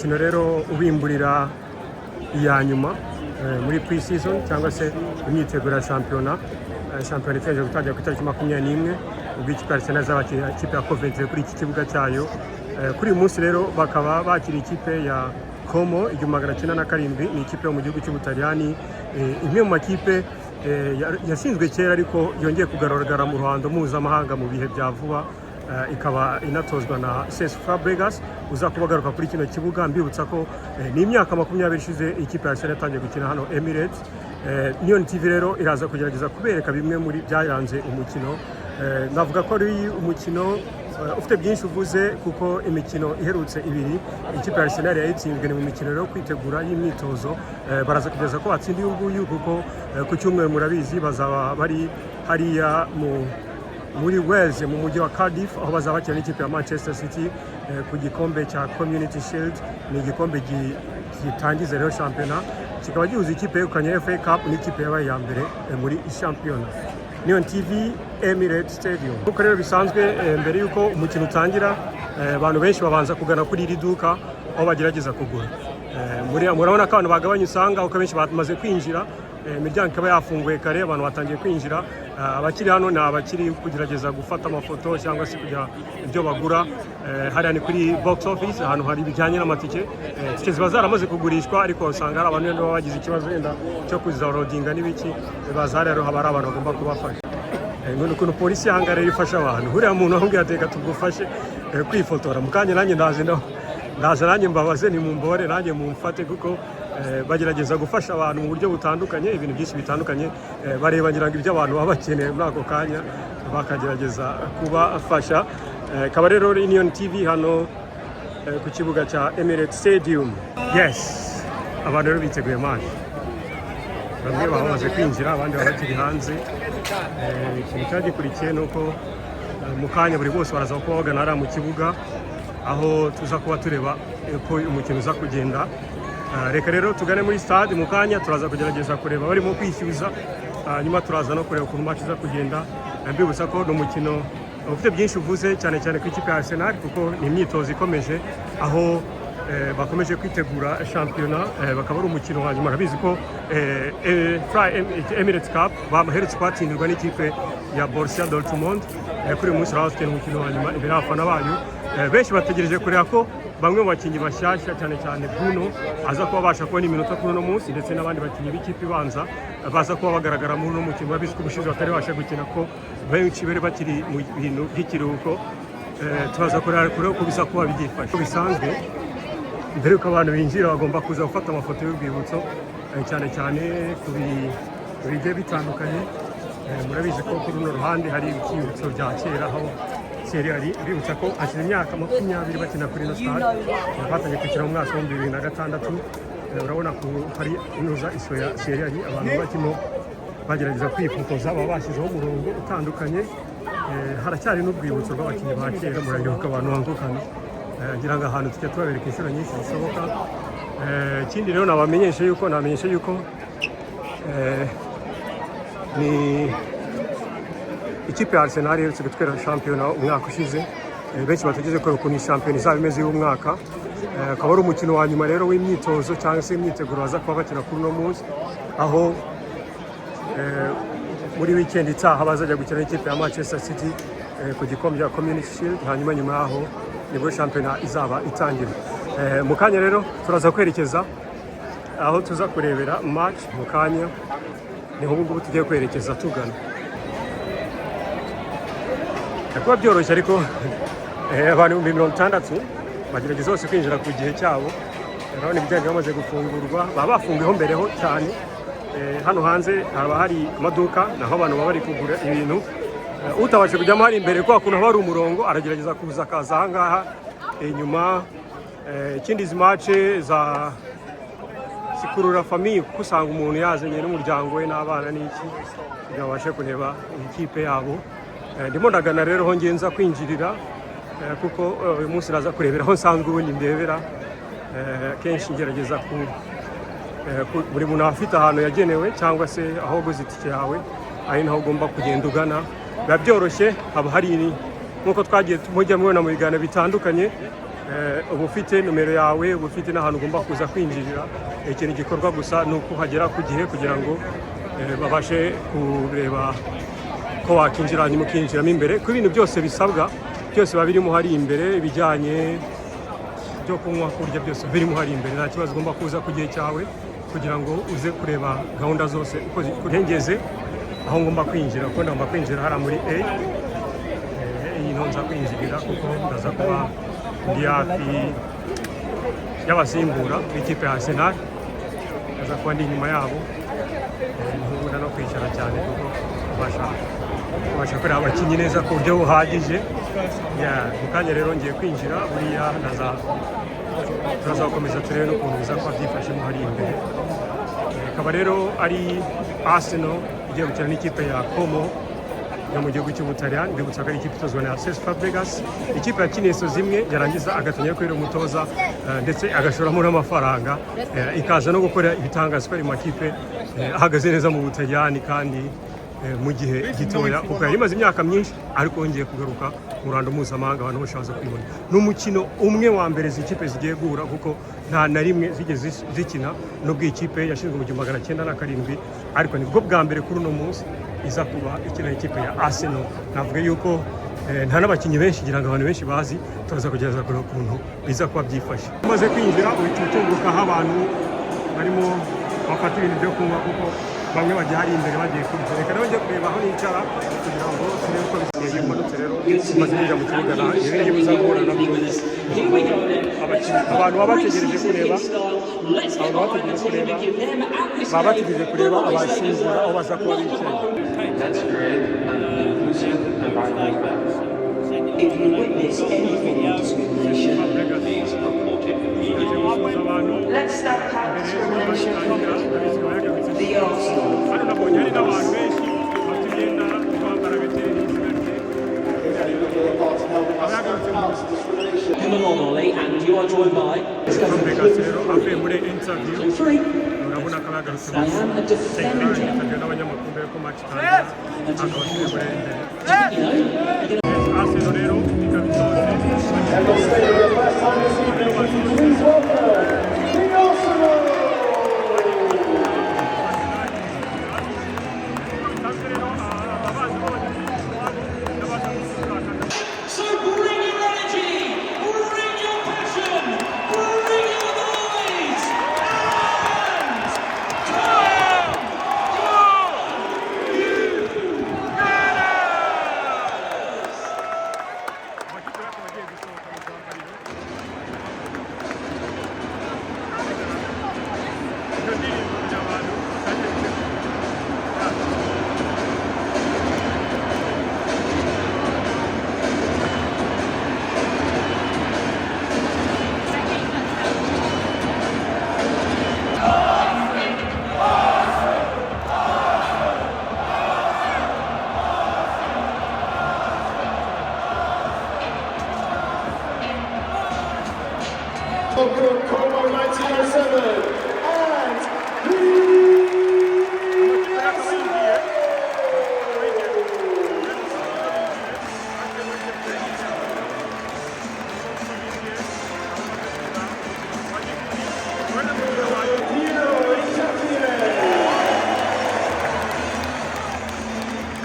Kino rero ubimburira iya nyuma muri pre-season cyangwa se imyiteguro ya shampiyona itegereje gutangira ku itariki 21 ubwo ikipe ya Arsenal izabakira ikipe ya Coventry kuri iki kibuga cyayo. Kuri uyu munsi rero bakaba bakira ikipe ya Como 1907 ni ikipe yo mu gihugu cy'Ubutaliyani, imwe mu makipe yashinzwe kera ariko yongeye kugaragara mu ruhando mpuzamahanga mu bihe bya vuba. Ikaba inatozwa na Fabregas uza kubagaruka kuri kino kibuga. Mbibutsa ko ni imyaka 20 ishize ikipe ya Arsenal yatangiye gukina hano Emirates. Niyon TV rero iraza kugerageza kubereka bimwe muri byayanze umukino. Navuga ko ari umukino ufite byinshi uvuze kuko imikino iherutse ibiri ikipe ya Arsenal yayitsinzwe mu mikino rero kwitegura y'imyitozo. Baraza kugeza ko batsindiye uyu kuko ku cyumweru murabizi bazaba bari hariya muri Wales mu mujyi wa Cardiff aho bazaba bakina n'ikipe ya Manchester City ku gikombe cya Community Shield. Ni igikombe gitangiza rero shampiyona, kikaba gihuza ikipe yegukanye FA Cup n'ikipe yabaye ya mbere muri shampiyona. Niyon TV Emirates Stadium. Kuko rero bisanzwe mbere yuko umukino utangira abantu benshi babanza kugana kuri iri duka aho bagerageza kugura. Murabona ko abantu bagabanye usanga uko benshi bamaze kwinjira, imiryango ikaba yafunguye kare, abantu batangiye kwinjira. Abakiri hano ni abakiri kugerageza gufata amafoto cyangwa se kugira ibyo bagura. Hariya ni kuri box office ahantu hari ibijyanye n'amatike. Tike ziba zaramaze kugurishwa ariko usanga hari abantu baba bagize ikibazo wenda cyo kuzarodinga n'ibiki, baza rero haba ari abantu bagomba kubafasha. None ukuntu polisi yanga rero ifasha abantu, huriya muntu ahubwo yateka tugufashe kwifotora mukanya nanjye ndaje nanjye mbabaze ni mumbore nanjye mumfate kuko bagerageza gufasha abantu mu buryo butandukanye, ibintu byinshi bitandukanye. Bareba ngira ngo ibyo abantu baba bakeneye muri ako kanya bakagerageza kubafasha. Kaba rero Niyon TV hano ku kibuga cya Emirates Stadium. Yes, abantu rero biteguye match, bamwe bamaze kwinjira abandi bakiri hanze. Ikintu cyagikurikiye nuko mu kanya buri bose baraza kuba bagana mu kibuga aho tuza kuba tureba uko umukino uza kugenda. Reka rero tugane muri stade mu kanya, turaza kugerageza kureba barimo kwishyuza, nyuma turaza no kureba ukuntu match iza kugenda. Mbibutsa ko ni umukino ufite byinshi uvuze cyane cyane ku ikipe ya Arsenal kuko ni imyitozo ikomeje aho bakomeje kwitegura shampiyona. Bakaba ari umukino wa nyuma, arabizi ko Emirates Cup baherutse kwatsindirwa n'ikipe ya Borussia Dortmund. Kuri uyu munsi bafite umukino wa nyuma imbere y'abafana banyu. Benshi bategereje kureba ko bamwe mu bakinnyi bashyashya cyane cyane Bruno aza kuba babasha kubona iminota kuri uno munsi, ndetse n'abandi bakinnyi b'ikipe ibanza baza kuba bagaragara muri uno mukino. Babizi ko ubushize batari babasha gukina ko benshi bari bakiri mu bintu by'ikiruhuko. Turaza kureba ko biza kuba byifashe bisanzwe. Mbere yuko abantu binjira bagomba kuza gufata amafoto y'urwibutso cyane cyane ku bigiye bitandukanye. Murabizi ko kuri runo ruhande hari ibyibutso bya kera aho Serie bibutsa ko hashize imyaka 20 bakina kuri ino stade. Batangiye kwikira mu mwaka wa 2006. Urabona ko hari inuza iso ya Serie abantu bakimo bagerageza kwifotoza baba bashyizeho umurongo utandukanye. Haracyari n'urwibutso rw'abakinnyi ba kera, murayoboka abantu bangukana ngira ngo ahantu tujya tubabereka inshuro nyinshi zisoboka. Ikindi rero namenyesha yuko ni ikipe ya Arsenal iherutse gutwara shampiyona umwaka ushize. Benshi bategeze ko ukuntu shampiyona izaba imeze uyu mwaka. Akaba ari umukino wa nyuma rero w'imyitozo cyangwa se imyiteguro baza kuba bakina kuri uno munsi, aho muri weekend itaha bazajya gukina n'ikipe ya Manchester City ku gikombe cya Community Shield. Hanyuma nyuma yaho nibwo shampiyona izaba itangira. Mu kanya rero turaza kwerekeza aho tuza kurebera match. Mu kanya niho ubu tugiye kwerekeza tugana. Kuba byoroshye ariko abantu 60 bagerageza bose kwinjira ku gihe cyabo. Urabona ibijyanye bamaze gufungurwa, baba bafungiyeho mbereho cyane. Hano hanze haba hari amaduka naho abantu baba bari kugura ibintu. Utabashe kujyamo hari imbere kwa kuntu hari umurongo aragerageza kuza akaza aha ngaha inyuma. Ikindi izi match za sikurura famille kuko usanga umuntu yazanye n'umuryango we n'abana n'iki kugira babashe kureba ikipe yabo. Ndimo ndagana rero ho ngenza kwinjirira kuko uyu munsi naza kurebera aho nsanzwe ubundi ndebera. Kenshi ngerageza buri muntu afite ahantu yagenewe cyangwa se aho guze itike yawe ari naho ugomba kugenda ugana. Biba byoroshye, haba hari nk'uko twagiye mujya mubona mu biganiro bitandukanye uba ufite nomero yawe, uba ufite n'ahantu ugomba kuza kwinjirira. Ikintu gikorwa gusa ni uko uhagera ku gihe kugira ngo babashe kureba ko wakinjira hanyuma ukinjiramo imbere. Ku bintu byose bisabwa byose biba birimo hari imbere, ibijyanye byo kunywa, kurya byose birimo hari imbere. Nta kibazo, ugomba kuza ku gihe cyawe kugira ngo uze kureba gahunda zose uko kurengeze aho ngomba kwinjira. Kuko ngomba kwinjira hariya muri A, iyi niho nza kwinjirira kuko ndaza kuba ndi hafi y'abasimbura b'ikipe ya Arsenal, ndaza kuba ndi inyuma yabo. Ntibura no kwicara cyane kuko ubasha kureba abakinnyi neza ku buryo buhagije. Mu kanya rero ngiye kwinjira, buriya turazakomeza turebe n'ukuntu biza kuba byifashemo hari imbere. Ikaba rero ari Arsenal igiye gukina n'ikipe ya Como yo mu gihugu cy'Ubutaliyani. Ndibutsa ko ari ikipe itozwa na Fabregas, ikipe yakiniye zimwe yarangiza agatangira kubera umutoza ndetse agashoramo n'amafaranga, ikaza no gukora ibitangaza ko ari makipe ahagaze neza mu Butaliyani kandi mu gihe gitoya, kuko yari imaze imyaka myinshi ariko yongeye kugaruka mu ruhando mpuzamahanga abantu bashaka kwibona. Ni umukino umwe wa mbere izi kipe zigiye guhura kuko nta na rimwe zigeze zikina, nubwo iyi kipe yashinzwe mu 1907 ariko nibwo bwa mbere kuri uno munsi iza kuba ikina ikipe ya Arsenal. Navuga yuko nta n'abakinnyi benshi ngira ngo abantu benshi bazi, turaza kugerageza kureba ukuntu biza kuba byifashe. Umaze kwinjira uhita utunguka aho abantu barimo bafata ibintu byo kunywa kuko bamwe bagiye hari imbere bagiye kurya. Reka rero njye kureba aho nicara kugira ngo turebe uko bisigaye. Imanutse rero maze ninjira mu kibuga na ibi ngibi uza guhura nabyo abantu baba bategereje kureba abasimbura aho baza kuba bicaye. If you witness anything in discrimination, please report it immediately. Let's start practice formation from the Arsenal. Coming on, Ollie, and you are joined by Bihagazeho avuye muri interview, urabona ko yagarutse a defender. n'abanyamakuru ko match itangira akaba ari imbere. Arsenal rero ikaba Como 1907 and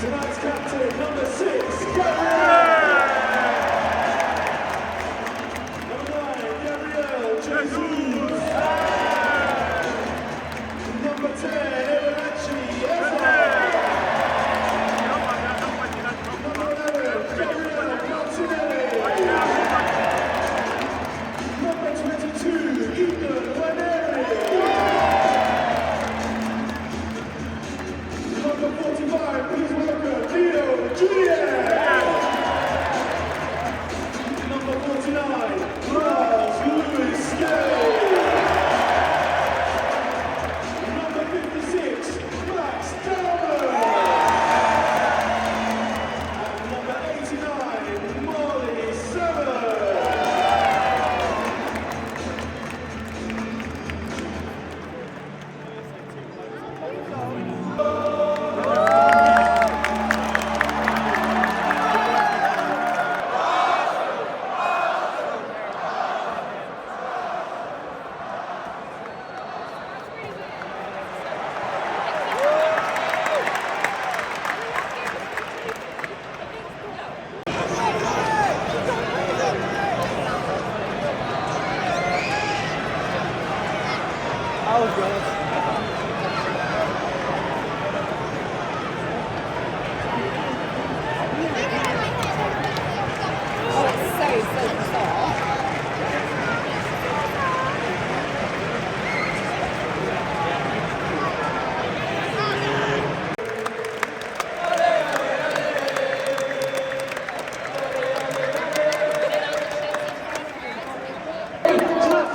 tonight's captain, number 6, Gabriel. Number 9, Gabriel Jesus.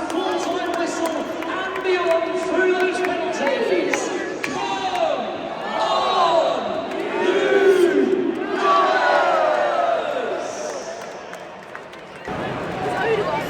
Full-time whistle and beyond through those penalties. Come on, you guys!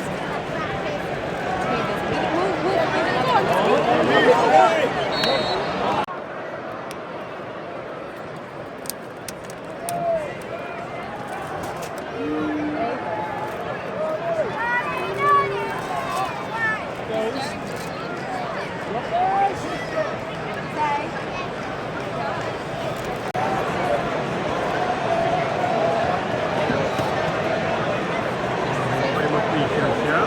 barimo kwishyushya.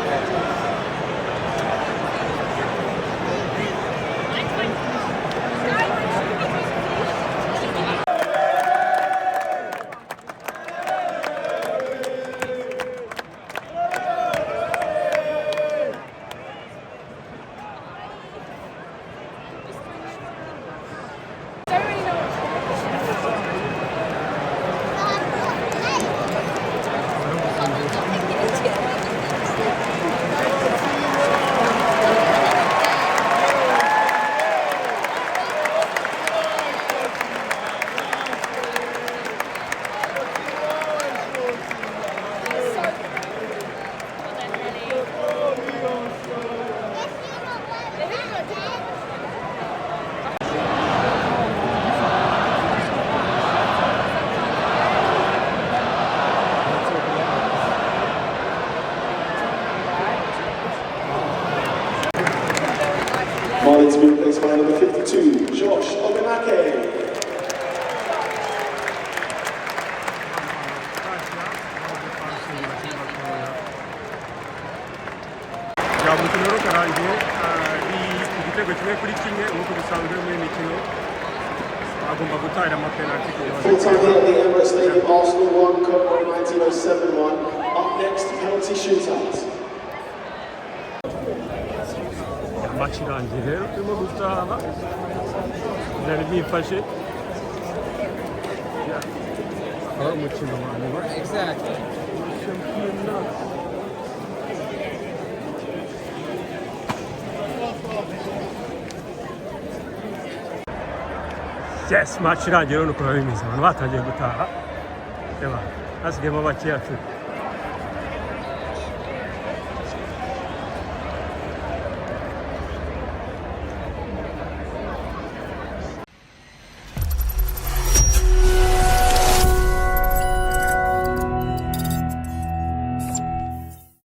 Marlon's been placed by number 52, Josh Ogunake. umukino rero ukarangiye igitego kimwe kuri kimwe nk'uko bisanzwe muri mikino agomba gutahira amapenaliti kugira ngo Full time here at the Emirates Stadium, Arsenal 1, Como 1907 1. Up next, penalty shootout. match irangiye rero turimo gutaha byari byifashe aho umukino wa nyuma yes match irangiye rero nuko bimeze abantu batangiye gutaha hasigaye bakeya tu